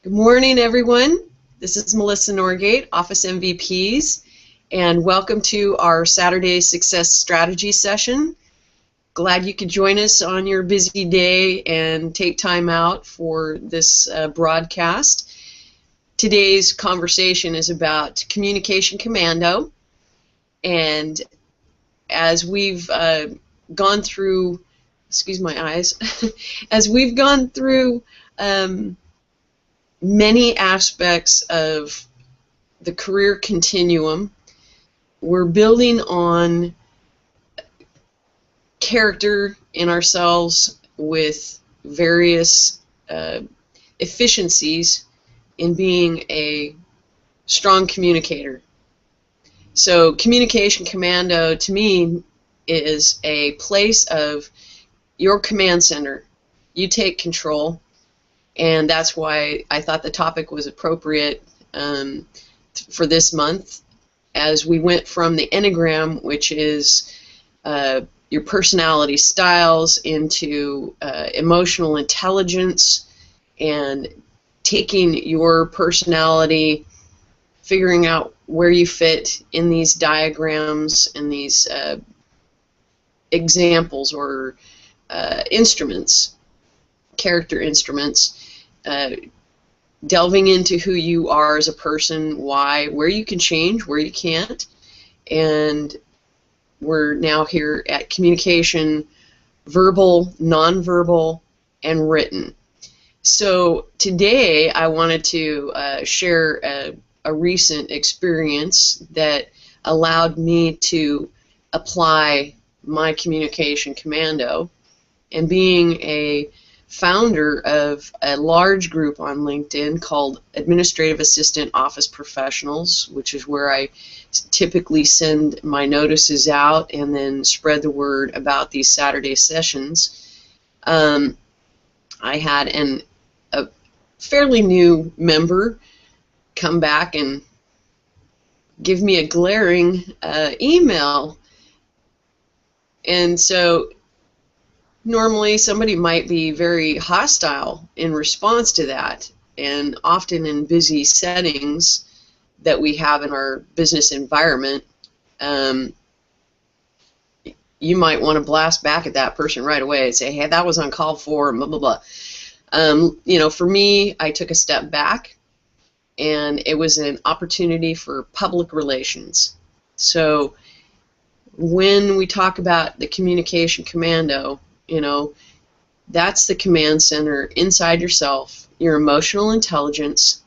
Good morning, everyone. This is Melissa Norgate, Office MVPs, and welcome to our Saturday Success Strategy session. Glad you could join us on your busy day and take time out for this broadcast. Today's conversation is about Communication Commando, and as we've gone through, excuse my eyes, as we've gone through many aspects of the career continuum, we're building on character in ourselves with various efficiencies in being a strong communicator. So Communication Commando to me is a place of your command center. You take control. And that's why I thought the topic was appropriate for this month, as we went from the Enneagram, which is your personality styles, into emotional intelligence, and taking your personality, figuring out where you fit in these diagrams and these examples or instruments, character instruments. Delving into who you are as a person, why, where you can change, where you can't, and we're now here at communication, verbal, nonverbal, and written. So today I wanted to share a recent experience that allowed me to apply my Communication Commando, and being a founder of a large group on LinkedIn called Administrative Assistant Office Professionals, which is where I typically send my notices out and then spread the word about these Saturday sessions. I had a fairly new member come back and give me a glaring email. And so normally somebody might be very hostile in response to that, and often in busy settings that we have in our business environment, you might want to blast back at that person right away and say, hey, that was uncalled for, blah, blah, blah. You know, for me, I took a step back, and it was an opportunity for public relations. So when we talk about the Communication Commando, you know, that's the command center inside yourself, your emotional intelligence,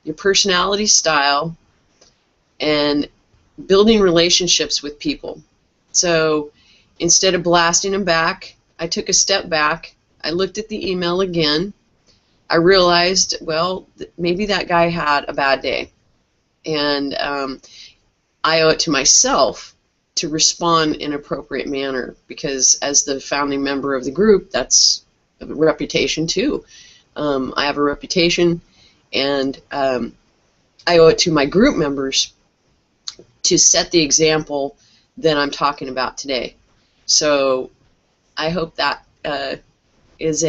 your personality style, and building relationships with people. So instead of blasting them back, I took a step back. I looked at the email again. I realized, well, maybe that guy had a bad day. And I owe it to myself to respond in an appropriate manner, because as the founding member of the group, that's a reputation too. I have a reputation, and I owe it to my group members to set the example that I'm talking about today. So I hope that is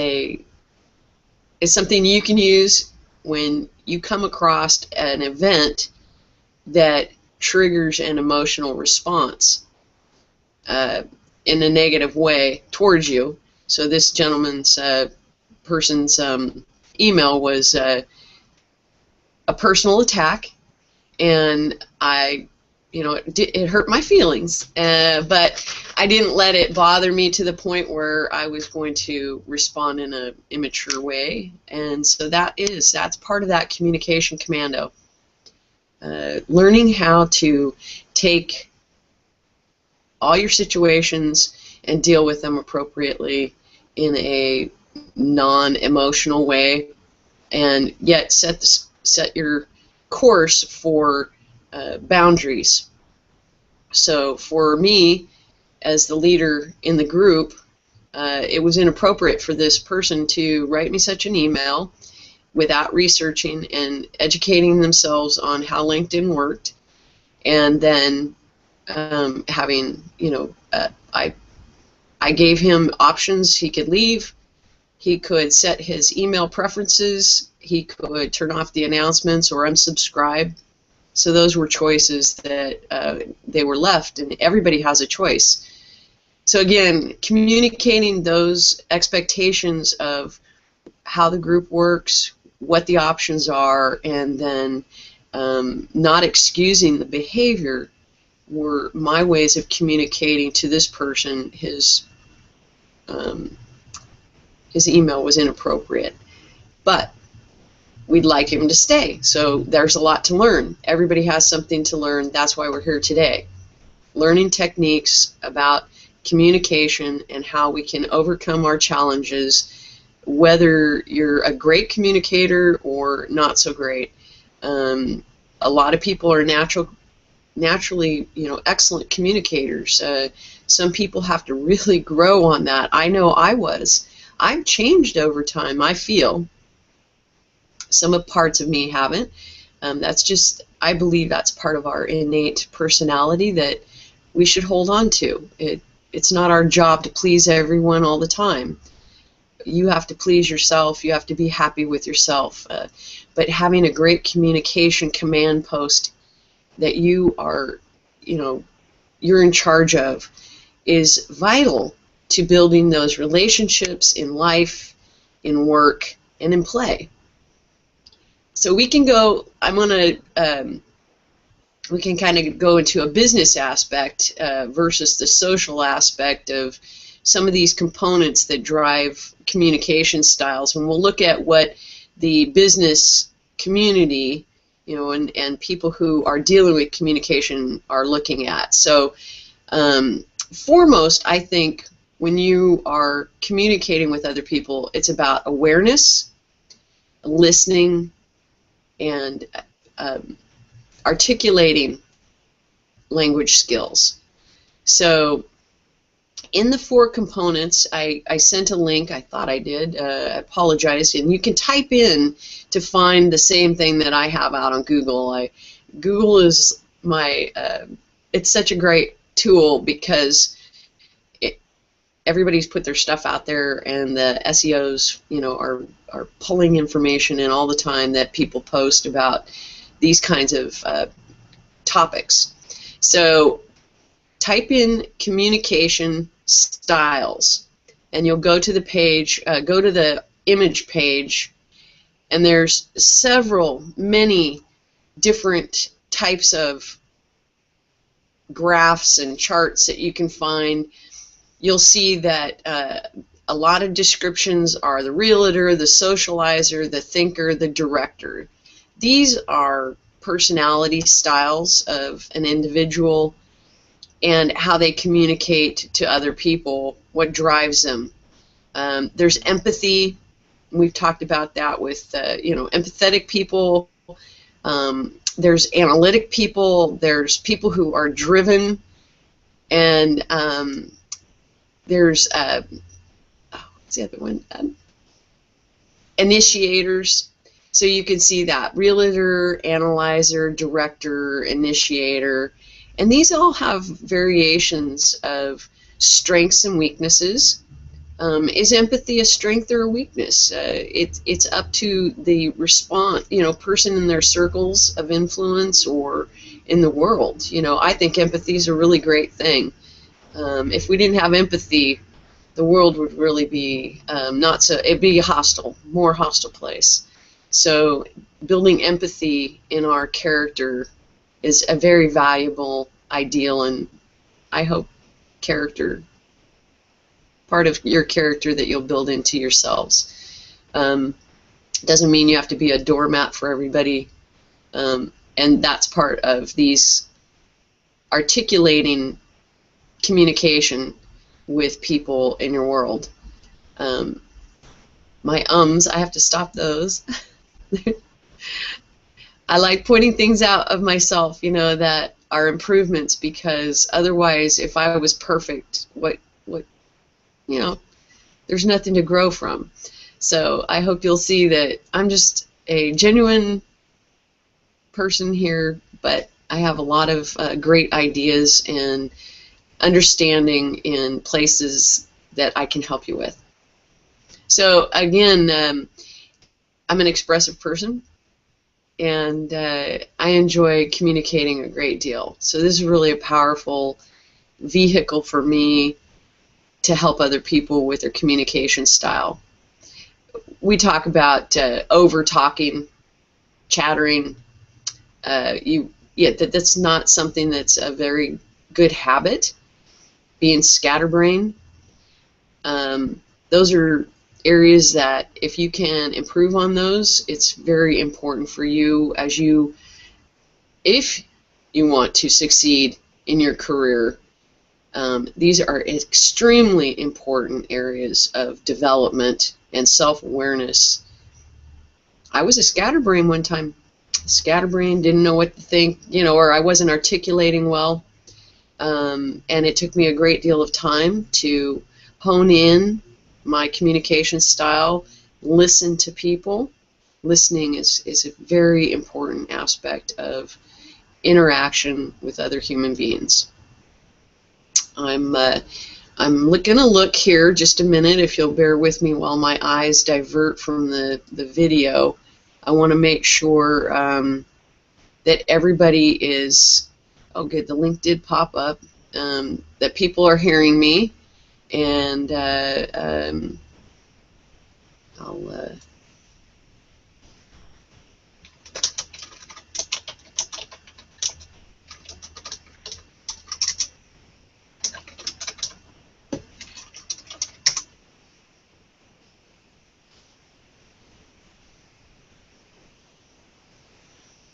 something you can use when you come across an event that triggers an emotional response in a negative way towards you. So this gentleman's person's email was a personal attack, and it hurt my feelings, but I didn't let it bother me to the point where I was going to respond in an immature way. And so that's part of that Communication Commando. Learning how to take all your situations and deal with them appropriately in a non-emotional way, and yet set your course for boundaries. So for me, as the leader in the group, it was inappropriate for this person to write me such an email without researching and educating themselves on how LinkedIn worked, and then having, I gave him options. He could leave, he could set his email preferences, He could turn off the announcements or unsubscribe. So those were choices that they were left, and everybody has a choice. So again, communicating those expectations of how the group works, what the options are, and then not excusing the behavior were my ways of communicating to this person his email was inappropriate. But we'd like him to stay. So there's a lot to learn. Everybody has something to learn. That's why we're here today. Learning techniques about communication and how we can overcome our challenges, whether you're a great communicator or not so great. A lot of people are naturally, excellent communicators. Some people have to really grow on that. I know I've changed over time, I feel. Some of parts of me haven't. I believe that's part of our innate personality that we should hold on to. It's not our job to please everyone all the time. You have to please yourself. You have to be happy with yourself. But having a great communication command post that you are, you're in charge of is vital to building those relationships in life, in work, and in play. So we can go, we can kind of go into a business aspect versus the social aspect of some of these components that drive communication styles. And we'll look at what the business community, and people who are dealing with communication are looking at. So foremost, I think when you are communicating with other people, it's about awareness, listening, and articulating language skills. So in the 4 components, I sent a link. I thought I did. I apologize. And you can type in to find the same thing that I have out on Google. Google is it's such a great tool because everybody's put their stuff out there, and the SEOs, are pulling information in all the time that people post about these kinds of topics. So type in communication styles, and you'll go to the page, go to the image page, and there's many different types of graphs and charts that you can find. You'll see that a lot of descriptions are the realtor, the socializer, the thinker, the director. These are personality styles of an individual and how they communicate to other people, what drives them. There's empathy. We've talked about that with empathetic people. There's analytic people. There's people who are driven, and there's what's the other one? Initiators. So you can see that realtor, analyzer, director, initiator, and these all have variations of strengths and weaknesses. Is empathy a strength or a weakness? It's up to the person in their circles of influence or in the world. I think empathy is a really great thing. If we didn't have empathy, the world would really be it'd be a more hostile place. So building empathy in our character is a very valuable ideal, and I hope part of your character that you'll build into yourselves. Doesn't mean you have to be a doormat for everybody, and that's part of these articulating communication with people in your world. My I have to stop those. I like pointing things out of myself, that are improvements, because otherwise, if I was perfect, there's nothing to grow from. So I hope you'll see that I'm just a genuine person here, but I have a lot of great ideas and understanding in places that I can help you with. So again, I'm an expressive person, and I enjoy communicating a great deal. So this is really a powerful vehicle for me to help other people with their communication style. We talk about over talking, chattering. That's not something that's a very good habit. Being scatterbrained. Those are areas that if you can improve on those, it's very important for you if you want to succeed in your career. These are extremely important areas of development and self-awareness. I was a scatterbrain one time. Scatterbrain, didn't know what to think, or I wasn't articulating well. And it took me a great deal of time to hone in my communication style, listen to people. Listening is a very important aspect of interaction with other human beings. I'm gonna look here just a minute, if you'll bear with me while my eyes divert from the video. I want to make sure that everybody is, oh good, the link did pop up, that people are hearing me, and I'll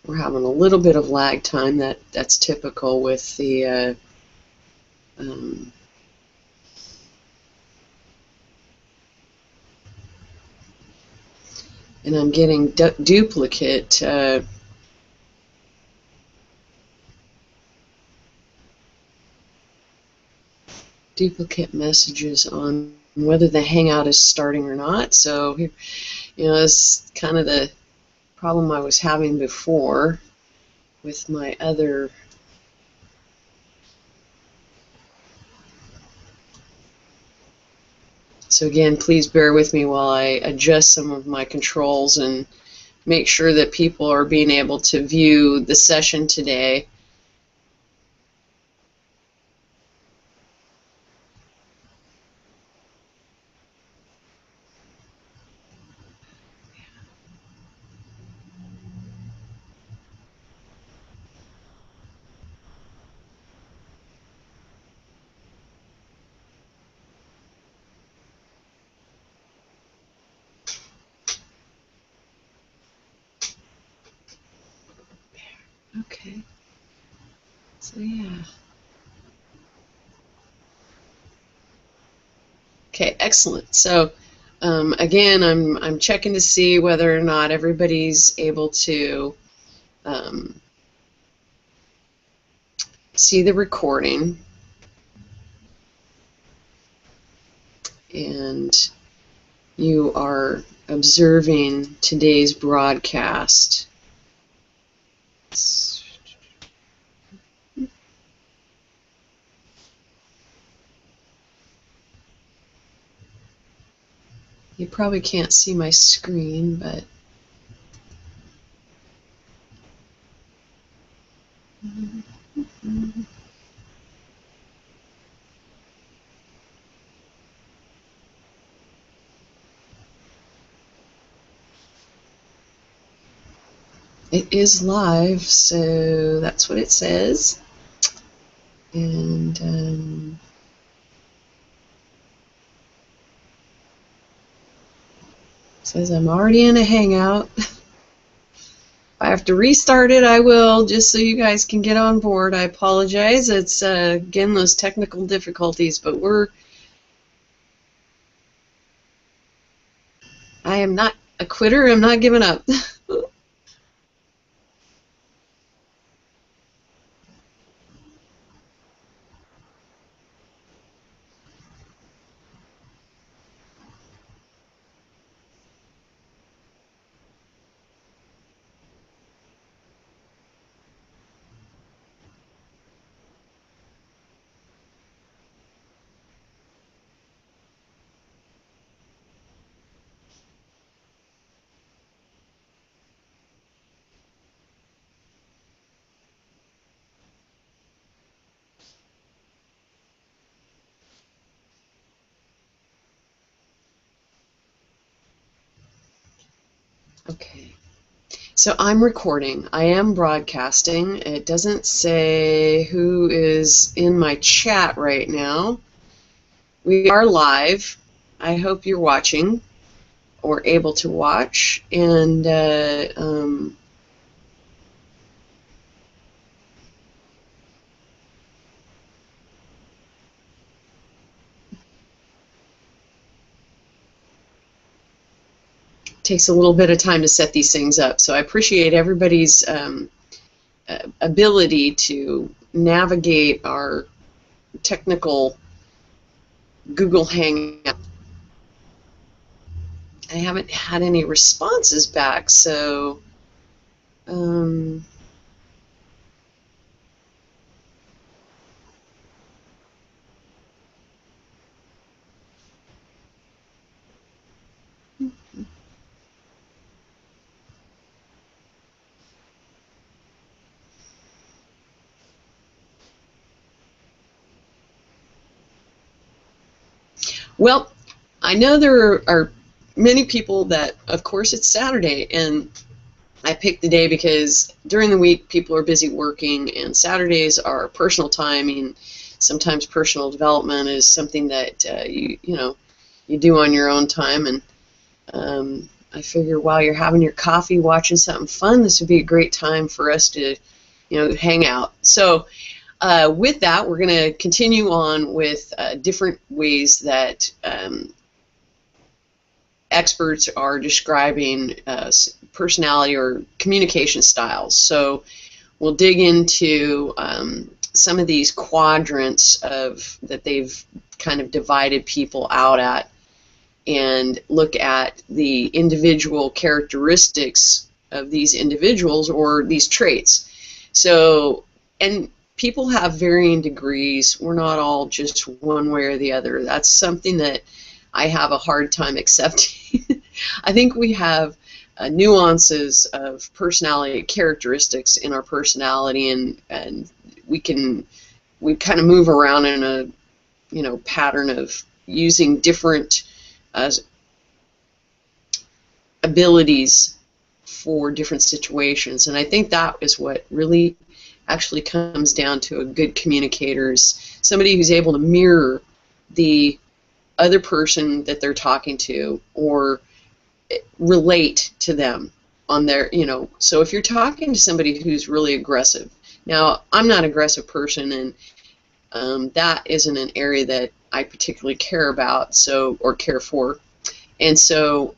we're having a little bit of lag time. That's typical with the um, and I'm getting duplicate messages on whether the Hangout is starting or not. So, it's kind of the problem I was having before with my other. So again, please bear with me while I adjust some of my controls and make sure that people are being able to view the session today. Okay. So yeah. Okay, excellent. So again, I'm checking to see whether or not everybody's able to see the recording, and you are observing today's broadcast. You probably can't see my screen, but it is live, so that's what it says. And says I'm already in a Hangout. If I have to restart it, I will, just so you guys can get on board. I apologize. It's, again, those technical difficulties, but I am not a quitter. I'm not giving up. Okay. So I'm recording. I am broadcasting. It doesn't say who is in my chat right now. We are live. I hope you're watching or able to watch. And takes a little bit of time to set these things up. So I appreciate everybody's ability to navigate our technical Google Hangout. I haven't had any responses back, so well, I know there are many people that, of course, it's Saturday, and I picked the day because during the week people are busy working, and Saturdays are personal time. And sometimes personal development is something that you do on your own time. And I figure while you're having your coffee, watching something fun, this would be a great time for us to, hang out. So with that, we're going to continue on with different ways that experts are describing personality or communication styles. So we'll dig into some of these quadrants that they've kind of divided people out at, and look at the individual characteristics of these individuals or these traits. So, and people have varying degrees. We're not all just one way or the other. That's something that I have a hard time accepting. I think we have nuances of personality characteristics in our personality, and we kind of move around in a pattern of using different abilities for different situations. And I think that is what really actually comes down to a good communicator, is somebody who's able to mirror the other person that they're talking to, or relate to them on their, so if you're talking to somebody who's really aggressive. Now, I'm not an aggressive person, and that isn't an area that I particularly care about, or care for. And so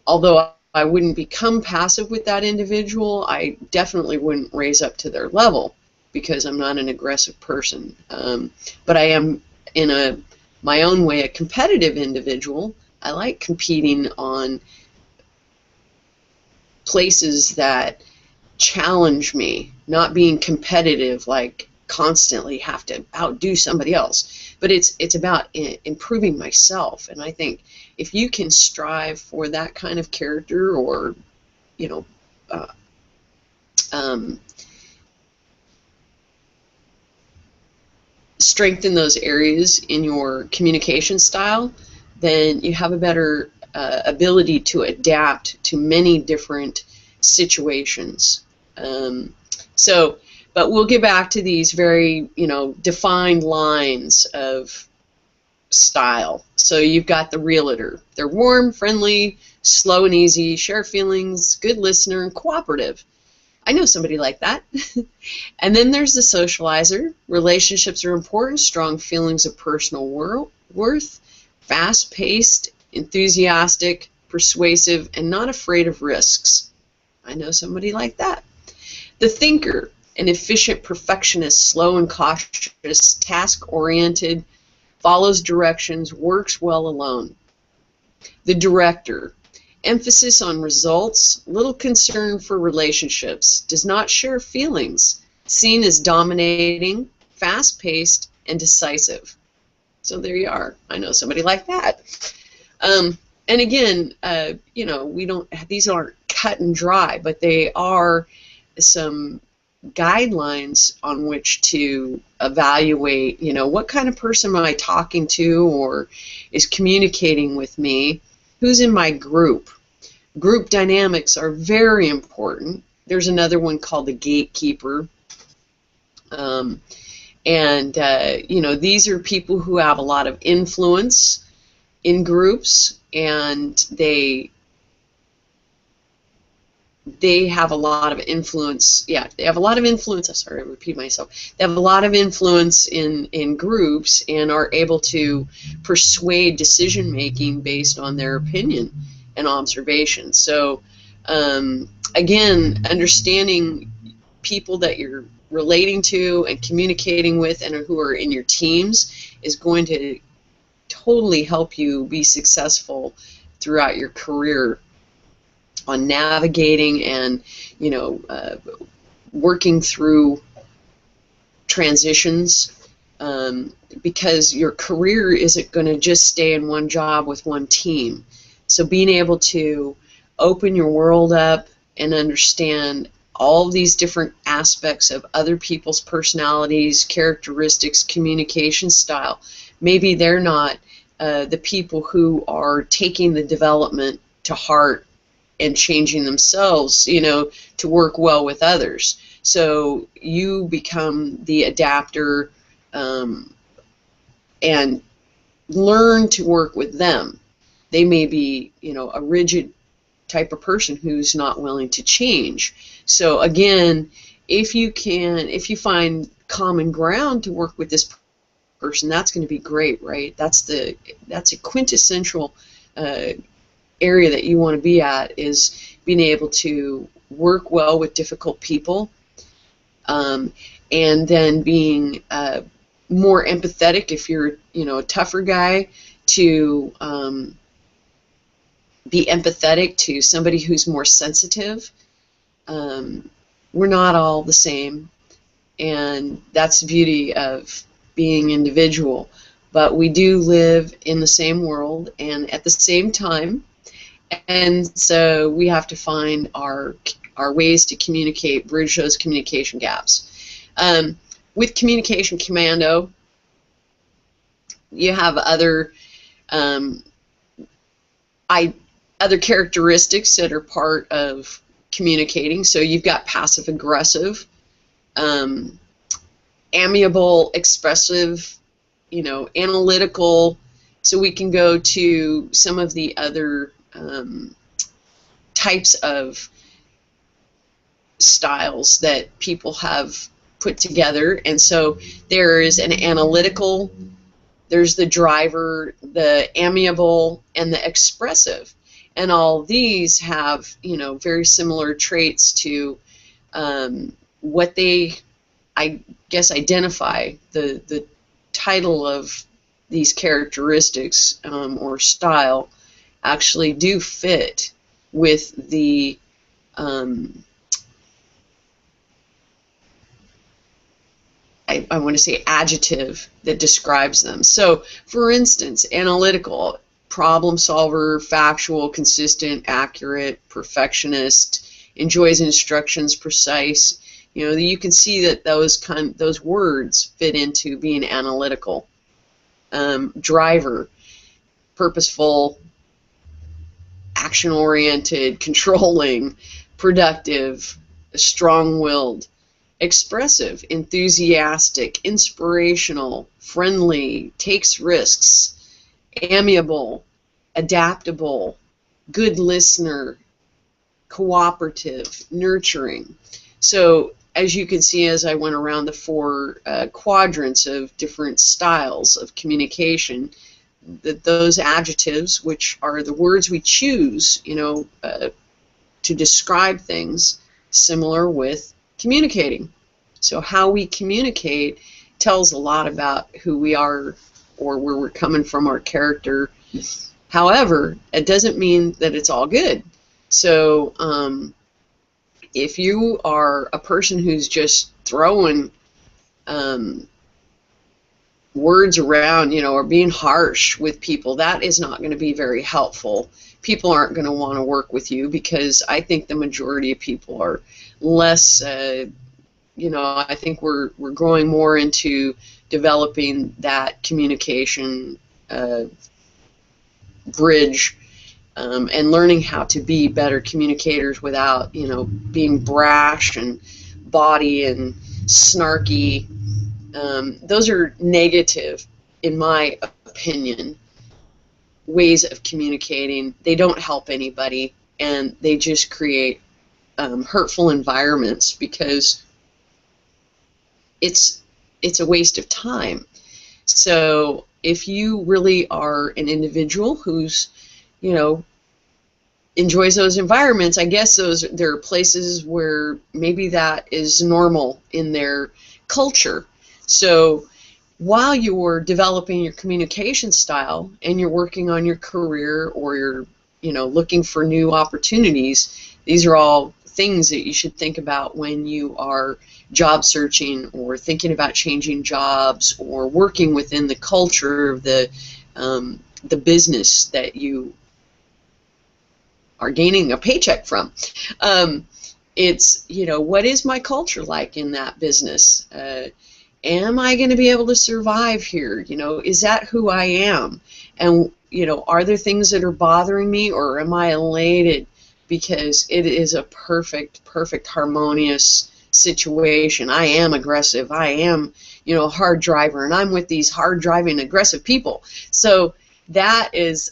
although I wouldn't become passive with that individual, I definitely wouldn't raise up to their level because I'm not an aggressive person. But I am, in my own way, a competitive individual. I like competing on places that challenge me, not being competitive, like constantly have to outdo somebody else. But it's about improving myself. And I think if you can strive for that kind of character, or strengthen those areas in your communication style, then you have a better ability to adapt to many different situations. But we'll get back to these very, defined lines of style. So you've got the realtor. They're warm, friendly, slow and easy, share feelings, good listener, and cooperative. I know somebody like that. And then there's the socializer. Relationships are important, strong feelings of personal worth, fast-paced, enthusiastic, persuasive, and not afraid of risks. I know somebody like that. The thinker, an efficient perfectionist, slow and cautious, task-oriented, follows directions, works well alone. The director, emphasis on results, little concern for relationships, does not share feelings, seen as dominating, fast-paced, and decisive. So there you are. I know somebody like that. And again, these aren't cut and dry, but they are some guidelines on which to evaluate, what kind of person am I talking to or is communicating with me, who's in my group. Group dynamics are very important. There's another one called the gatekeeper. You know, these are people who have a lot of influence in groups, and they have a lot of influence. Yeah, they have a lot of influence. I'm sorry, I repeat myself. They have a lot of influence in groups and are able to persuade decision making based on their opinion and observation. So, again, understanding people that you're relating to and communicating with and who are in your teams is going to totally help you be successful throughout your career on navigating and, you know, working through transitions, because your career isn't going to just stay in one job with one team. So being able to open your world up and understand all these different aspects of other people's personalities, characteristics, communication style. Maybe they're not the people who are taking the development to heart and changing themselves, you know, to work well with others. So you become the adapter, and learn to work with them. They may be, you know, a rigid type of person who's not willing to change. So again, if you find common ground to work with this person, that's going to be great, right? That's a quintessential area that you want to be at, is being able to work well with difficult people, and then being more empathetic if you're, you know, a tougher guy, to be empathetic to somebody who's more sensitive. We're not all the same, and that's the beauty of being individual. But we do live in the same world and at the same time, and so we have to find our ways to communicate, bridge those communication gaps. With Communication Commando, you have other other characteristics that are part of communicating. So you've got passive aggressive, amiable, expressive, you know, analytical. So we can go to some of the other types of styles that people have put together. And so there is an analytical, there's the driver, the amiable, and the expressive. And all these have, you know, very similar traits to what they, I guess, identify. The title of these characteristics or style actually do fit with the I want to say adjective that describes them. So, for instance, analytical, problem solver, factual, consistent, accurate, perfectionist, enjoys instructions, precise. You know, you can see that those words fit into being analytical. Driver, purposeful, action-oriented, controlling, productive, strong-willed. Expressive, enthusiastic, inspirational, friendly, takes risks, amiable, adaptable, good listener, cooperative, nurturing. So as you can see, as I went around the four quadrants of different styles of communication, that those adjectives, which are the words we choose, you know, to describe things, similar with communicating. So how we communicate tells a lot about who we are or where we're coming from, our character. However, it doesn't mean that it's all good. So if you are a person who's just throwing words around, you know, or being harsh with people, that is not going to be very helpful. People aren't going to want to work with you, because I think the majority of people are less, you know, I think we're growing more into developing that communication bridge and learning how to be better communicators without, being brash and bawdy and snarky. Those are negative, in my opinion, ways of communicating. They don't help anybody, and they just create hurtful environments, because it's a waste of time. So if you really are an individual who's, enjoys those environments, I guess there are places where maybe that is normal in their culture. So while you're developing your communication style and you're working on your career, or you're, looking for new opportunities, these are all things that you should think about when you are job searching, or thinking about changing jobs, or working within the culture of the business that you are gaining a paycheck from. It's, what is my culture like in that business? Am I going to be able to survive here? Is that who I am? And, are there things that are bothering me, or am I elated because it is a perfect, harmonious situation? I am aggressive. I am, a hard driver, and I'm with these hard driving, aggressive people. So that is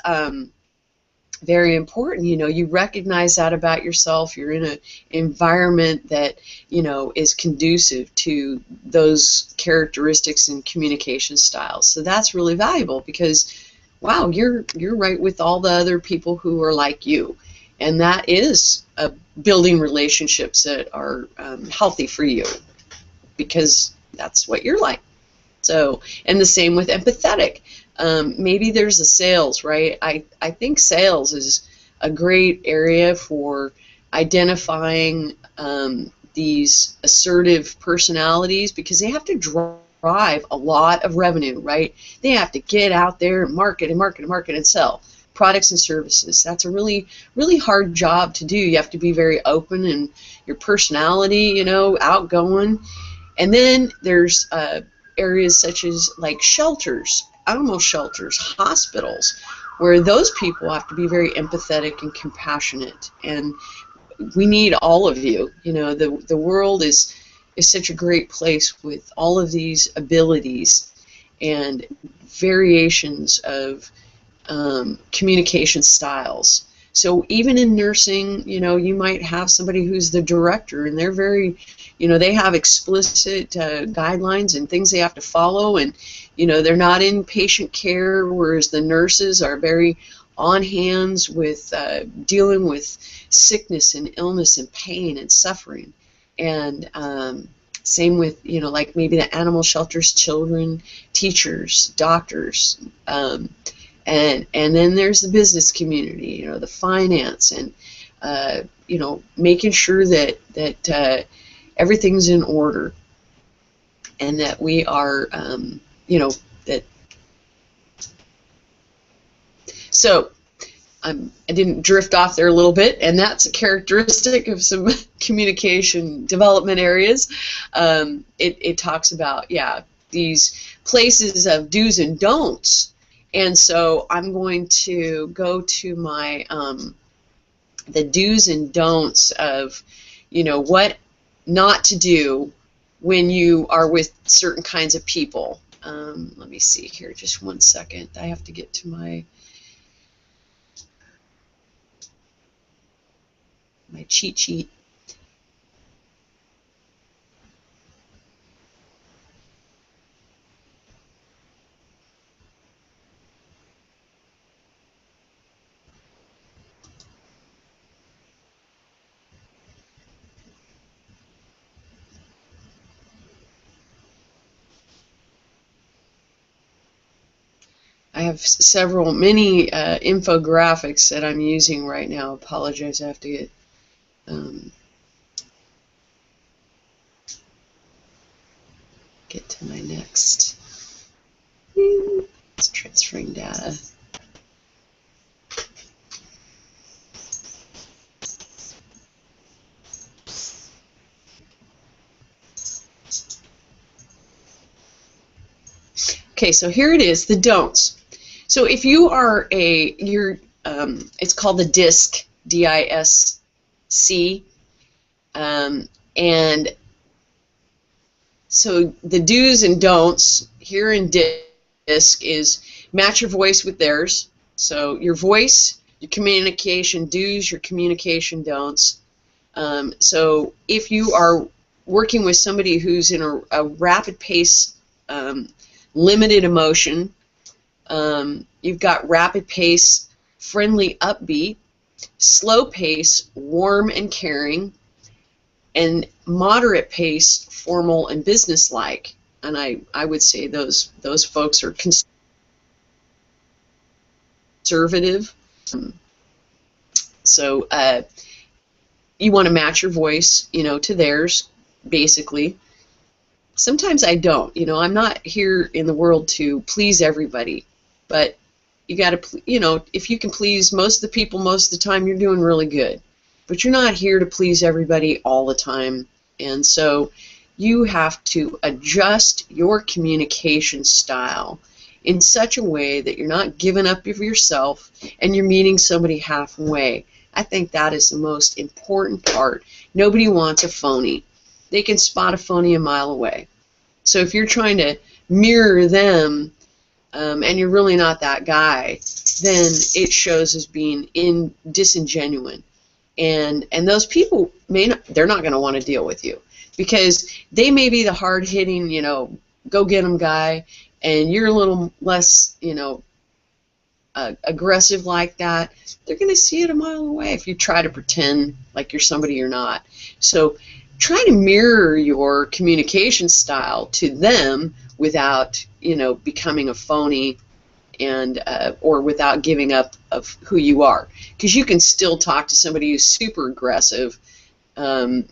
very important. You recognize that about yourself. You're in an environment that, is conducive to those characteristics and communication styles. So that's really valuable, because, wow, you're right with all the other people who are like you. And that is building relationships that are healthy for you, because that's what you're like. So, and the same with empathetic. Maybe there's a sales, right? I think sales is a great area for identifying these assertive personalities, because they have to drive a lot of revenue, right? They have to get out there and market and market and market and sell products and services. That's a really, really hard job to do. You have to be very open, and your personality, outgoing. And then there's areas such as like shelters, animal shelters, hospitals, where those people have to be very empathetic and compassionate. And we need all of you. The world is such a great place with all of these abilities and variations of communication styles. So even in nursing, you might have somebody who's the director, and they're very, they have explicit guidelines and things they have to follow, and, they're not in patient care, whereas the nurses are very on hands with dealing with sickness and illness and pain and suffering. And same with, like maybe the animal shelters, children, teachers, doctors, and then there's the business community, the finance, and making sure that everything's in order, and that we are that. So I didn't drift off there a little bit, and that's a characteristic of some communication development areas. It talks about, these places of do's and don'ts. And so I'm going to go to my the do's and don'ts of, what not to do when you are with certain kinds of people. Let me see here, just one second. I have to get to my cheat sheet. I have many infographics that I'm using right now. Apologize, I have to get to my next. It's transferring data. Okay, so here it is, the don'ts. So if you are you're it's called the DISC, D-I-S-C, and so the do's and don'ts here in DISC is match your voice with theirs. So your voice, your communication do's, your communication don'ts. So if you are working with somebody who's in a rapid pace, limited emotion, you've got rapid pace, friendly, upbeat, slow pace, warm and caring, and moderate pace, formal and businesslike. And I would say those folks are conservative. So you want to match your voice, to theirs, basically. Sometimes I don't. I'm not here in the world to please everybody, but you got to, if you can please most of the people most of the time, you're doing really good. But you're not here to please everybody all the time, and so you have to adjust your communication style in such a way that you're not giving up of yourself and you're meeting somebody halfway. I think that is the most important part. Nobody wants a phony. They can spot a phony a mile away. So if you're trying to mirror them and you're really not that guy, then it shows as being disingenuine. And those people they're not going to want to deal with you because they may be the hard-hitting, go get 'em guy, and you're a little less, aggressive like that. They're going to see it a mile away if you try to pretend like you're somebody you're not. So try to mirror your communication style to them without, becoming a phony and or without giving up of who you are, because you can still talk to somebody who's super aggressive and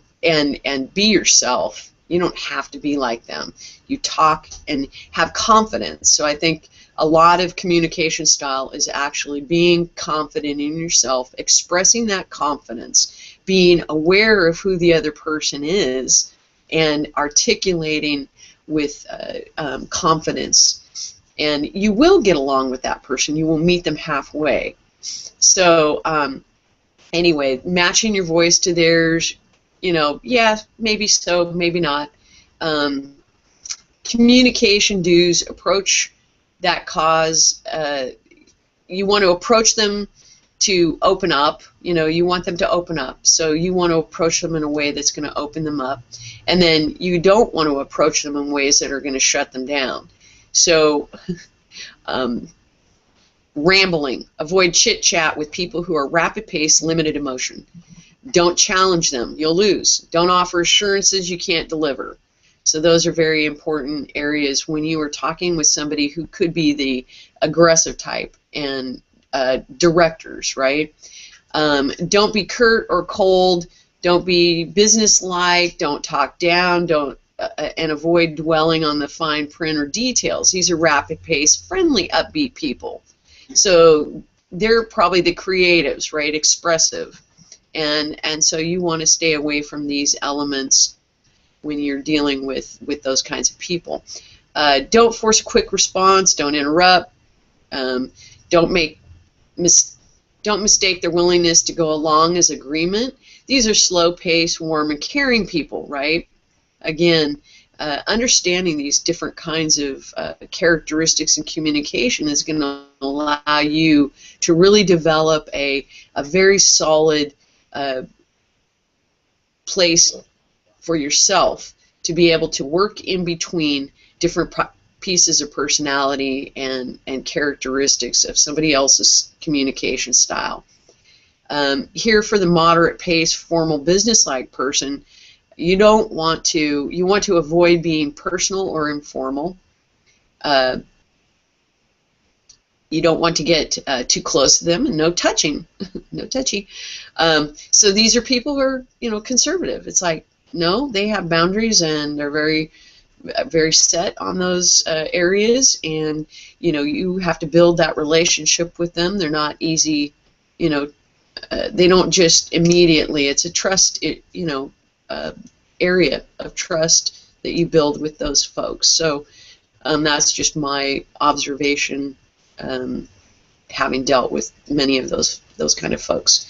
be yourself. You don't have to be like them. You talk and have confidence. So I think a lot of communication style is actually being confident in yourself, expressing that confidence, being aware of who the other person is, and articulating with confidence. And you will get along with that person. You will meet them halfway. So anyway, matching your voice to theirs, yeah, maybe so, maybe not. Communication dues, approach that cause. You want to approach them to open up. You want them to open up. So you want to approach them in a way that's going to open them up. And then you don't want to approach them in ways that are going to shut them down. So rambling. Avoid chit-chat with people who are rapid-paced, limited emotion. Don't challenge them. You'll lose. Don't offer assurances you can't deliver. So those are very important areas when you are talking with somebody who could be the aggressive type and directors, right? Don't be curt or cold. Don't be businesslike. Don't talk down. Don't and avoid dwelling on the fine print or details. These are rapid-paced, friendly, upbeat people. So they're probably the creatives, right? Expressive. And so you want to stay away from these elements when you're dealing with those kinds of people. Don't force a quick response. Don't interrupt. Don't mistake their willingness to go along as agreement. These are slow-paced, warm, and caring people, right? Again, understanding these different kinds of characteristics in communication is going to allow you to really develop a very solid place for yourself to be able to work in between different pieces of personality and characteristics of somebody else's communication style. Here for the moderate pace, formal, businesslike person, you want to avoid being personal or informal. You don't want to get too close to them, and no touching, no touchy. So these are people who are, conservative. It's like, no, they have boundaries and they're very, very set on those areas, and you have to build that relationship with them. They're not easy, they don't just immediately. It's a trust, area of trust that you build with those folks. So that's just my observation having dealt with many of those kind of folks.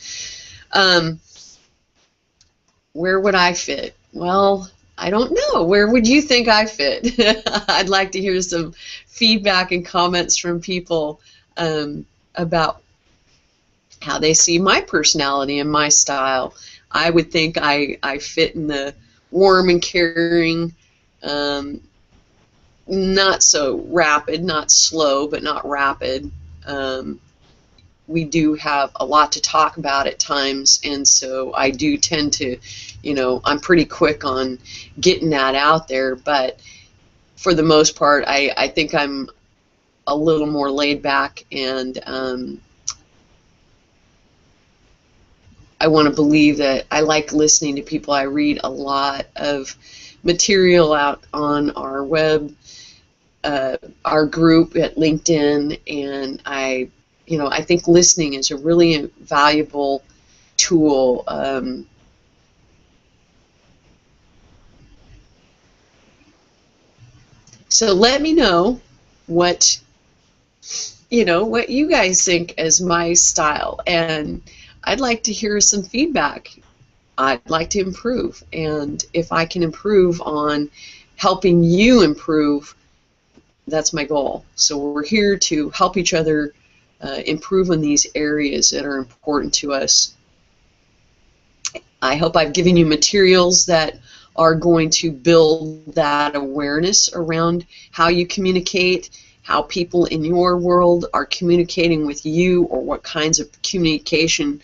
Where would I fit? Well, I don't know. Where would you think I fit? I'd like to hear some feedback and comments from people about how they see my personality and my style. I would think I fit in the warm and caring, not so rapid, not slow, but not rapid. We do have a lot to talk about at times, and so I do tend to, I'm pretty quick on getting that out there, but for the most part, I think I'm a little more laid back, and I want to believe that I like listening to people. I read a lot of material out on our web, our group at LinkedIn, and I think listening is a really valuable tool. So let me know what you guys think as my style, and I'd like to hear some feedback. I'd like to improve, and if I can improve on helping you improve, that's my goal. So we're here to help each other improve in these areas that are important to us. I hope I've given you materials that are going to build that awareness around how you communicate, how people in your world are communicating with you, or what kinds of communication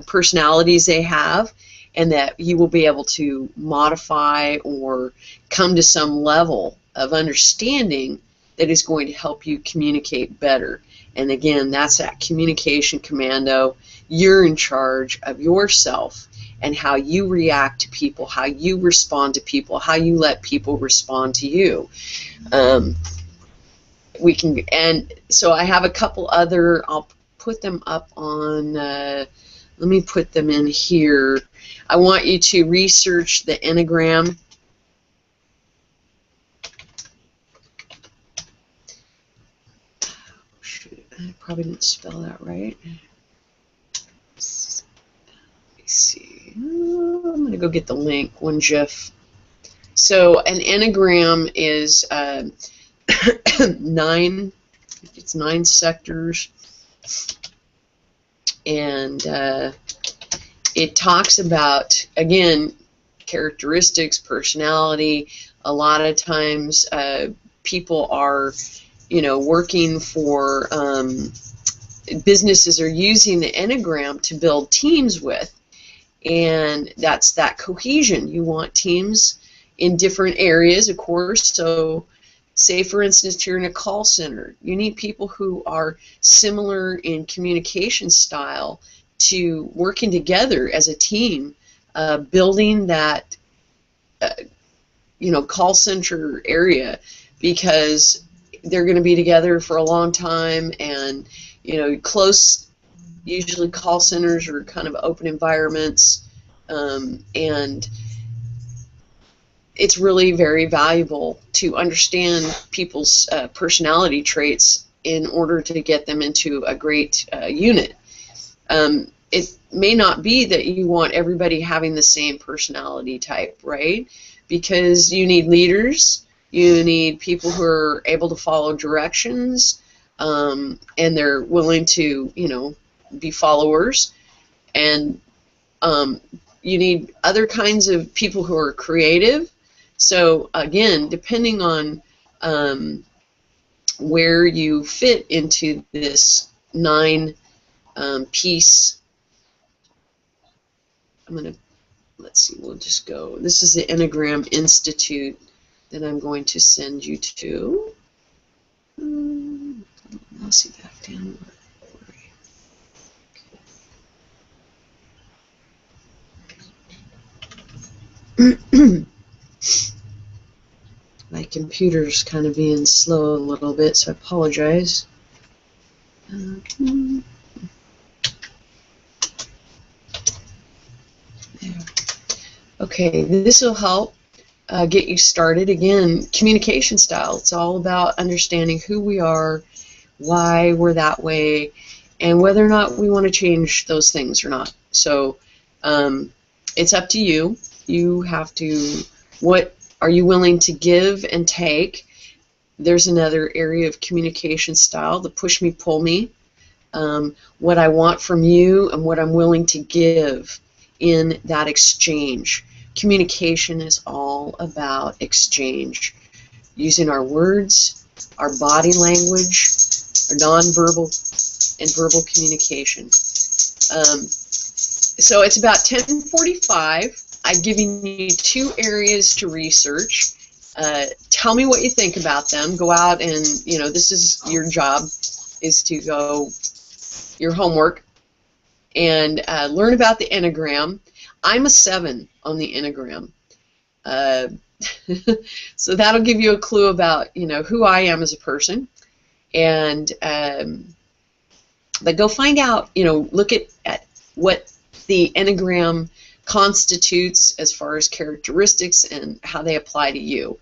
personalities they have, and that you will be able to modify or come to some level of understanding that is going to help you communicate better. And again, that's that communication commando. You're in charge of yourself and how you react to people, how you respond to people, how you let people respond to you. And so I have a couple other, I'll put them up on, let me put them in here. I want you to research the Enneagram. I probably didn't spell that right. Let me see. I'm going to go get the link, one GIF. So an Enneagram is 9 sectors, and it talks about, again, characteristics, personality. A lot of times people are working for businesses are using the Enneagram to build teams with, and that's that cohesion. You want teams in different areas, of course. So say, for instance, you're in a call center. You need people who are similar in communication style to working together as a team, building that call center area, because they're going to be together for a long time, and usually call centers are kind of open environments, and it's really very valuable to understand people's personality traits in order to get them into a great unit. It may not be that you want everybody having the same personality type, right? Because you need leaders, you need people who are able to follow directions, and they're willing to, be followers, and you need other kinds of people who are creative. So again, depending on where you fit into this 9 piece, let's see, we'll just go. This is the Enneagram Institute that I'm going to send you to. I'll see back down. My computer's kind of being slow a little bit, so I apologize. There. Okay, this will help get you started. Again, communication style. It's all about understanding who we are, why we're that way, and whether or not we want to change those things or not. So it's up to you. You have to, what are you willing to give and take? There's another area of communication style, the push me, pull me. What I want from you and what I'm willing to give in that exchange. Communication is all about exchange, using our words, our body language, our nonverbal and verbal communication. So it's about 10:45. I've given you 2 areas to research. Tell me what you think about them. Go out and, this is your job, is to go, your homework, and learn about the Enneagram. I'm a 7 on the Enneagram. So that'll give you a clue about, who I am as a person. And but go find out, look at what the Enneagram constitutes as far as characteristics and how they apply to you.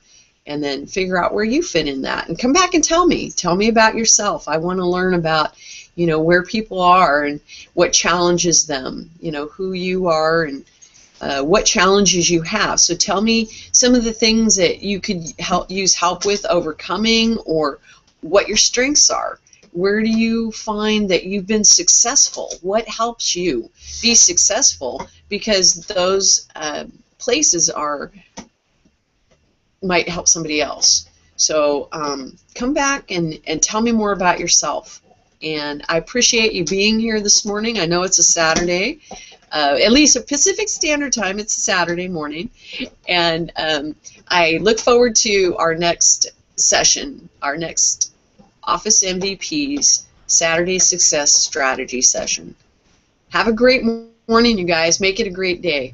And then figure out where you fit in that. And come back and tell me. Tell me about yourself. I want to learn about, where people are and what challenges them, who you are and what challenges you have. So tell me some of the things that you could use help with overcoming, or what your strengths are. Where do you find that you've been successful? What helps you be successful? Because those places might help somebody else. So come back and tell me more about yourself. And I appreciate you being here this morning. I know it's a Saturday. At least at Pacific Standard Time, it's a Saturday morning. And I look forward to our next session, our next Office MVP's Saturday Success Strategy session. Have a great morning, you guys. Make it a great day.